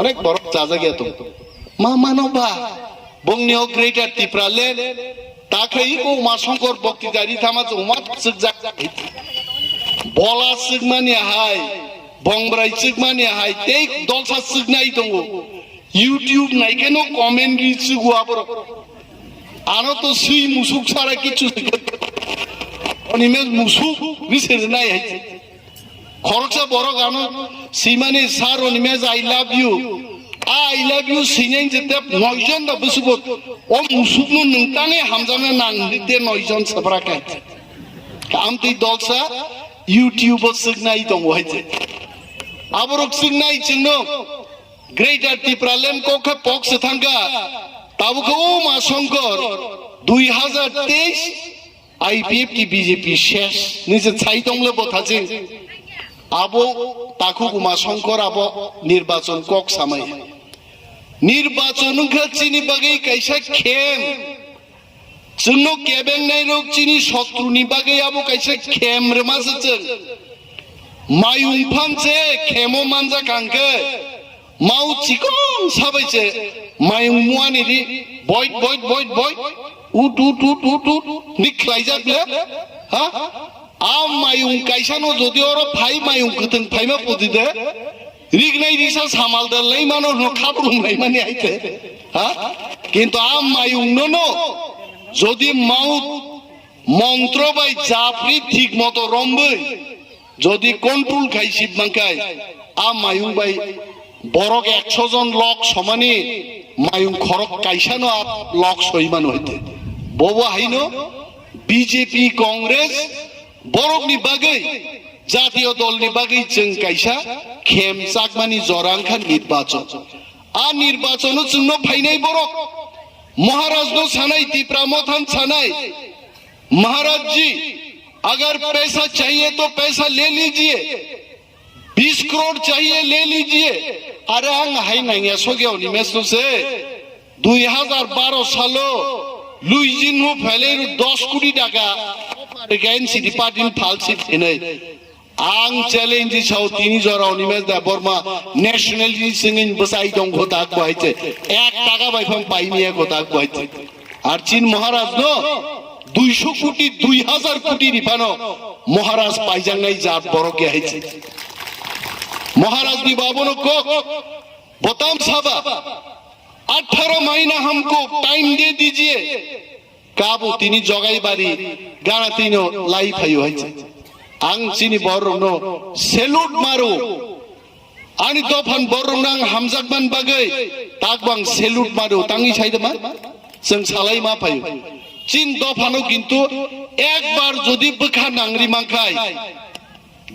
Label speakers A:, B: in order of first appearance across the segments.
A: অনেক বড় চাজা গিয়া তো মা মানবা বংনিও গ্রেটার ত্রিপুরাল্যান্ড তাখাই ও মা শঙ্কর বক্তৃতারি থামাজ উমা সিকজাক বলা সিগমানি হাই বংব্রাই সিগমানি হাই তেই দলসা সিগনাই দङ ইউটিউব নাইকেনো কমেন্ট রিচুগু আবর আনো তো সুই মুসুক সারা কিছু অনিমেজ মুসুক রিসের নাই হাইছে খরচা বড় গানো সিমানি সার অনিমেজ I love you I love you singing যেতে নয়জন দা বসুব ও মুসুকনো নংতানে হামজানে নাংদিতে নয়জন সাবরাকা কামতি দলসা ইউটিউব সিগনাই দङ হাইছে আবরক সিগনাই চিনো গ্রেটার ত্রিপুরাল্যান্ড কোখা পক্স থাঙ্গা তাবুকো মা শঙ্কর 2023 আইপিএফ কি বিজেপি শেষ নিজে ছাই দংলে বথাছে আবো তাকু মা শঙ্কর আবো নির্বাচন কক সামাই নির্বাচন চিনি বাগে কাইসা খেম जोंनो केबें नाय रोग चिनी शत्रुनि बागै आबो काइसा खेम रे मासचों मायुं फामसे खेमो मानजा कांके माउ चिकन साबायसे मायुं मुआनि रि बयट बयट बयट बयट उट उट उट उट उट निख्लाइजाबले हा आ मायुं काइसानो जदि अर फाइ मायुं गथों फाइमा पदिदे रिगनाय रिसा सामाल दलै मानो खाब्रुंनाय माने आइते हा किन्तु आ मायुं नो যদি মাউত মন্ত্র বাই জাফরি ঠিক মতো রম্বে যদি কন্ট্রোল খাইছিব মাঙ্কাই আ মায়ুং বাই বরক 100 জন লোক সমানি মায়ুং খরক কাইসানো আপ লোক সইমান হইতে ববো হাইনো বিজেপি কংগ্রেস বরকনি বাগৈ জাতীয় দলনি বাগৈ जों কাইসা খেম চাকমানি জরাংখা নির্বাচন আ নির্বাচন জন্য ফাইনাই বরক महाराज नो सनाई तीपरा मोथन सनाई महाराज जी अगर पैसा चाहिए तो पैसा ले लीजिए 20 करोड़ चाहिए ले लीजिए अरे आंग हाई नहीं ऐसो क्या होनी मैं से 2012 सालो लुइजिन हो फैले 10 कोटी टाका गैंसी डिपार्टमेंट फालसी नहीं आंग चैलेंज छाव तीनी जरा होनी मैं दा बर्मा नेशनल जी सिंगिंग बसाई दंग होता कुआइचे एक टाका बाइफम पाइनी एक होता कुआइचे और चीन महाराज नो 200 कोटी 2000 कोटी रिफानो महाराज पाइजांग नहीं जात बरो क्या है महाराज दी बाबू नो को बताम साबा 18 महीना हमको टाइम दे दीजिए काबू तीनी जगाई बारी गाना तीनो लाइफ आयो है आं चिनी बरनो सेलुट मारो आनी दफान बरनो आं हामजाकमान बागै ताकबां सेलुट मारो तांगी साइदमा जों सालाय मा फायो चिन दफानो किन्तु एक बार जदि बोखा नांगरि मांखाय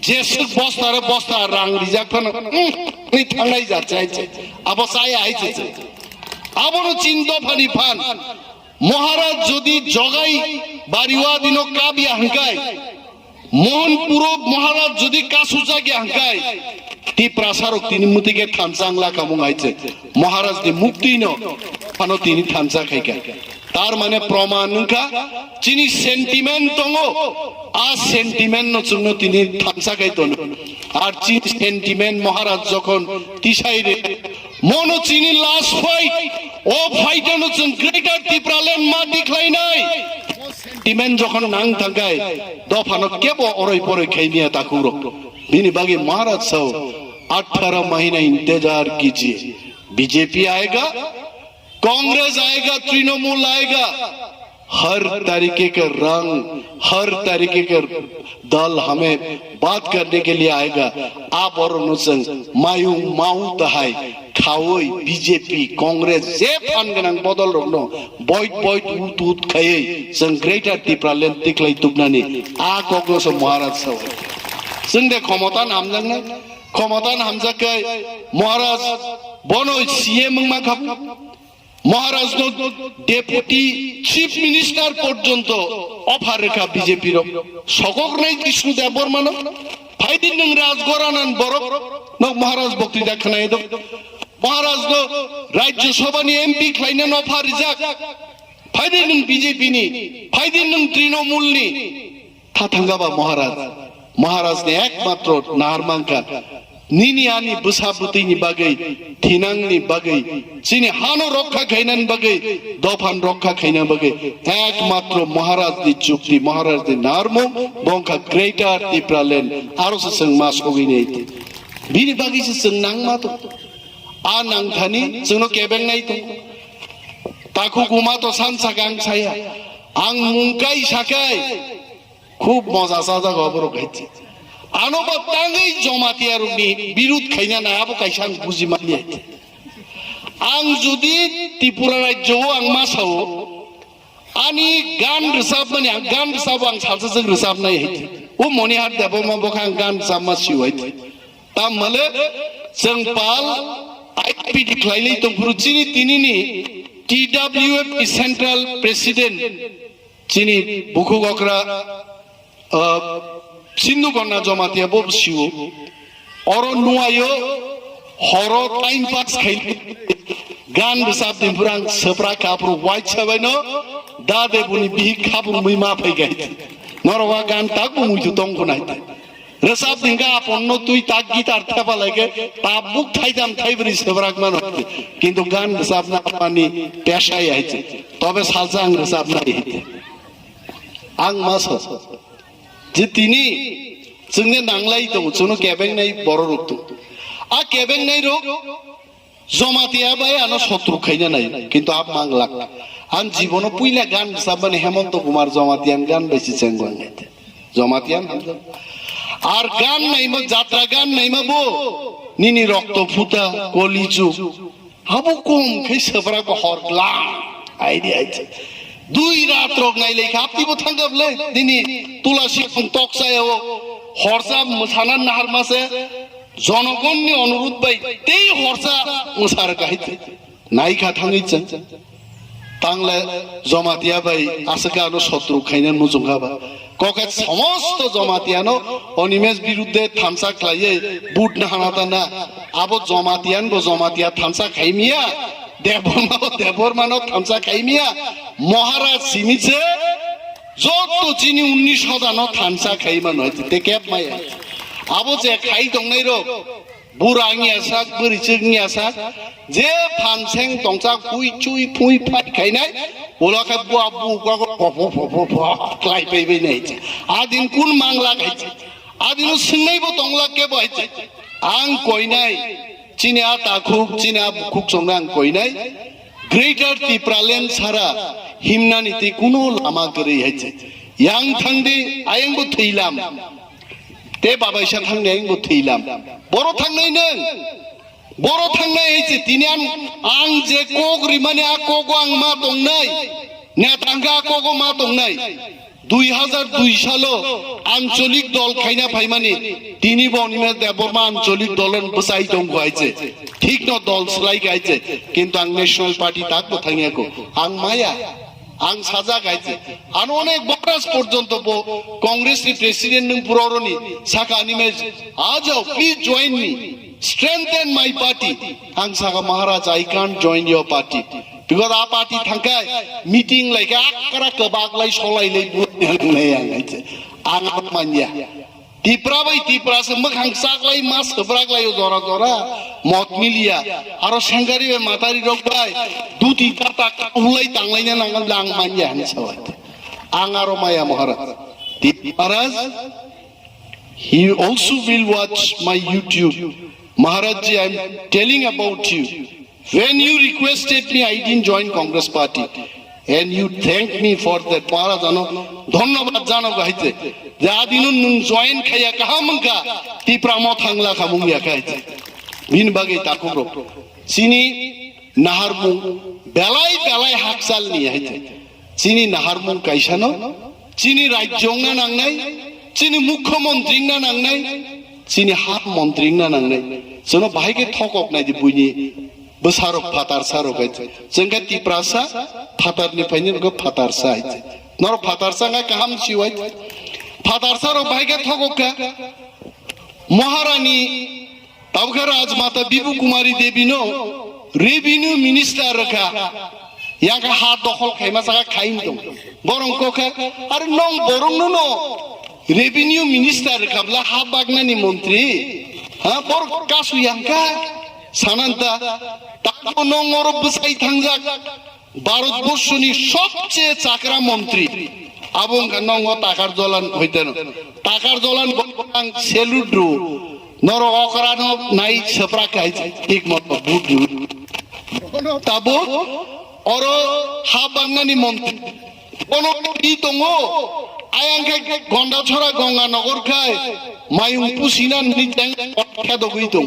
A: जेसु बस्ता रां रिजाकफानो नि थांनाय जाचाय आबो साय आइছে आबोनो चिन दफानि फान महाराज जदि जगाई बारिवा दिनो काबिया हंकाय मोहनपुर महाराज जदि कासु जागे हंकाय ती प्रासारक तिनी मुतिके थामसांगला कामुंगाइছে महाराज नि मुक्ति न फानो तिनी थामसा खाइका तार माने प्रमाण का चिनी सेंटिमेंट दङो आ सेंटिमेंट न जोंनो तिनी थामसा खाइतन আর চিনি সেন্টিমেন্ট महाराज যখন তিসাইরে মনো চিনি লাস্ট ফাইট ও ফাইটনো जों গ্রেটার ত্রিপুরাল্যান্ড মা দিখলাই নাই টিমেন যখন নাং থাকায় দফানো কেবো অরই পরে খাইনিয়া তাকুরো बिनी बागी महाराज साहब 18 महीना इंतजार कीजिए बीजेपी आएगा कांग्रेस आएगा तृणमूल आएगा हर तरीके के रंग हर तरीके के दल हमें बात करने के लिए आएगा आप और अनुसंग मायू माऊ तहाई खाओई बीजेपी कांग्रेस जे फानगनां बदल रखनो बॉयट बॉयट उत उत खाये जों ग्रेटार त्रिपुराल्যান্ড तिखलाई तुगनानि आ कग्लस महाराज साहब जों दे क्षमता नामजोंनो क्षमता नामजाखै महाराज बनो सीएम माखा महाराज नो डेपुटी चीफ मिनिस्टर पर्यंत अफार रेखा बीजेपी रो सकक नै कृष्ण देव बर्मा नो फाइदिन नों राजगरानान बरक नो महाराज बक्तृता खोनाय दो महाराज नो राज्य सभानि एमपी खाइनान अफार रिजाक फाइदिन नों बीजेपी नि फाइदिन नों तृणमूल नि थाथांगाबा महाराज महाराज ने एकमात्र नारमांका Nini ani busabuti ni bagai, tinang ni bagai, sini hano rokha khainan bagai, dofan rokha khainan bagai. Ekmatro Maharaj di chukti, Maharaj di narmo, bongka greater Tripura land, aro seseng mas ogini itu. Bini bagi seseng nang matu, anang thani, seno kebeng na itu. Taku kumato san sagang saya, ang mungkai sakai, khub moza saja gobro gaiti. Ano ba tangai jomatiya rugni birut khaina na abo kaisan buji mani ang judi Tripura rajyo ang masao ani gan resab mani gan resab ang salsa jeng resab nai o moni har debo ma bokang gan resab ma siwai tam male jeng pal IP declailei tongpuru chini tinini TWF Central President chini buku gokra Sindu kona jomatiya bob siu oro nuayo horo time pass khail gan besab dimpurang sepra kapru white sabaino da debuni bi kapru muima phai gai norwa gan tak mu ju tong kunai resab dinga aponno tui tak gitar thapa lage tabuk thaidam thaibri seprak man kintu gan besab na pani pesai aiche tobe saljang resab nai ang maso Jitini, sungguh nanglai itu, sunu kebeng nai borok tu. A kebeng nai ro, zomatia bayar anak sotru kayaknya nai, kintu ap manglak. An jibono puila gan saban Hemant Kumar zomatian gan besi cengguan nai, zomatian. Ar gan nai ma jatra gan nai ma bo, nini rokto puta koliju. Habu kum kay sabra ko horgla, idea aja. Dui rat rok nai lei kapti bo thangap le dini tulasi tok saya o horsa musana nahar mase jonogon ni অনুরোধ bai tei horsa musar kahite nai kha thangi chen tangla jomatiya bai asaka no shotru khainan mujunga ba kokat samosto jomatiya no onimes birudde thamsa khlaiye bud na hanata na abo jomatiyan bo jomatiya thamsa khaimia দেবর মানব থামসা খাইমিয়া মহারাজ সিমিছে যত চিনি 19 থামসা Khaimah নয় তে Cape মায়া আবো যে খাই দংনাই rho বুরাঙি আসাক বরিচিংনি আসাক যে ফানসেং তংসা কুই চুই ফুই ফাই খাইনাই ওলাকা বুয়া বুকা ফ ক্লাই পেইবে নাই আদিন কোন মাংলা খাইছে আদিন সিংনাইবো তংলা কে বইছে আং কইনাই Chini atakuk, Chini abukuk songrang koinai, Greater Tripura land sara himna niti kuno lama keri haje. Yang thangdi ayang bo thilam, te baba isha thangdi ayang bo thilam. Boro thangnai neng, boro thangnai haje. Tinian ang je kog rimane a kogo ang ma tongnai, ne thangga kogo ma tongnai. 2002 সালো আঞ্চলিক দল খাইনা ফাইমানি তিনি বনিমে দেববর্মা আঞ্চলিক দলের বসাই দং গাইছে ঠিক ন দল সলাই গাইছে কিন্তু আং ন্যাশনাল পার্টি তাকবো থাঙ্গিয়াকো আং মায়া আং সাজা গাইছে আন অনেক বকরাস পর্যন্ত কংগ্রেস নি প্রেসিডেন্ট নং পুররনি সাকা আনিমে আজাও please join me strengthen my party ang saka Maharaj I can't join your party because our party thangkai meeting like akara kebak lai solai lai buat yang aja ang manja Tripura bai Tripura sembek hangsak lai mas kebrak lai zora mot milia aro sengari be matari rok bai du tiga tak ulai tanglainya nangal lang manja ni sawat ang aro maya Maharaj Tripura he also will watch my YouTube Maharaj ji, I am telling about you. When you requested me, I didn't join Congress party. And you thanked me for that. Maharaj, dhonnobad jano gaite. Jadinun nung join khaya kahamangka. Tripura mo thangla khamungya kaite. Bin bagai takuro. Sini naharmung belai haksal ni haite. Sini naharmung kaisano. Sini rajyong na nangnai. Sini mukhyamantri na nangnai. Sini hat mantri na nangnai. Sono bahai thokok nai di bunyi besarok fatar sarok aja. Sehingga Tripura sa fatar ni painin ko fatar sa aja. Nor fatar sa nggak kaham siwai. Fatar sarok bahai thokok ka. Maharani tabka Rajmata Bibu Kumari Devi no revenue minister ka. Yang ka hat dokol khaima saka khaim dong. Borong ko ka. Are nong borong no. Revenue minister kabla hat bagna ni menteri. হ্যাঁ বড় কাশু ইয়াঙ্কা সানান্তা তারপর নং অরব সাই থাংজাক ভারতবর্ষনি সবচেয়ে চাকরা মন্ত্রী এবং নং টাকার জলান হইতেন টাকার জলান বলবাং সেলুড্রু নর অকরান নাই সেপ্রা কাই ঠিক মতো বুদ্ধি তাবো অর হা বাংলানি মন্ত্রী কোন ই দङ আয়াঙ্কে গন্ডা ছড়া গঙ্গা নগর খায় মায়ুং পুসিনা নিজাং অট্টা দগই দङ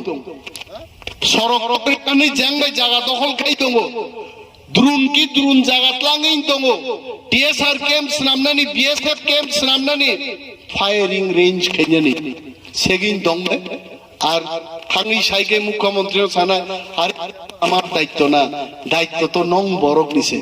A: সড়ক কানি জাংবাই জায়গা দখল খাই দङ দ্রুন কি দ্রুন জায়গা লাঙেই দङ টিএসআর ক্যাম্পস নামনানি বিএসএফ ক্যাম্পস নামনানি ফায়ারিং রেঞ্জ খাইনানি সেগিন দङ আর থাঙ্গি সাইকে মুখ্যমন্ত্রীও সানা আর আমার দায়িত্ব না দায়িত্ব তো নং বরক নিছে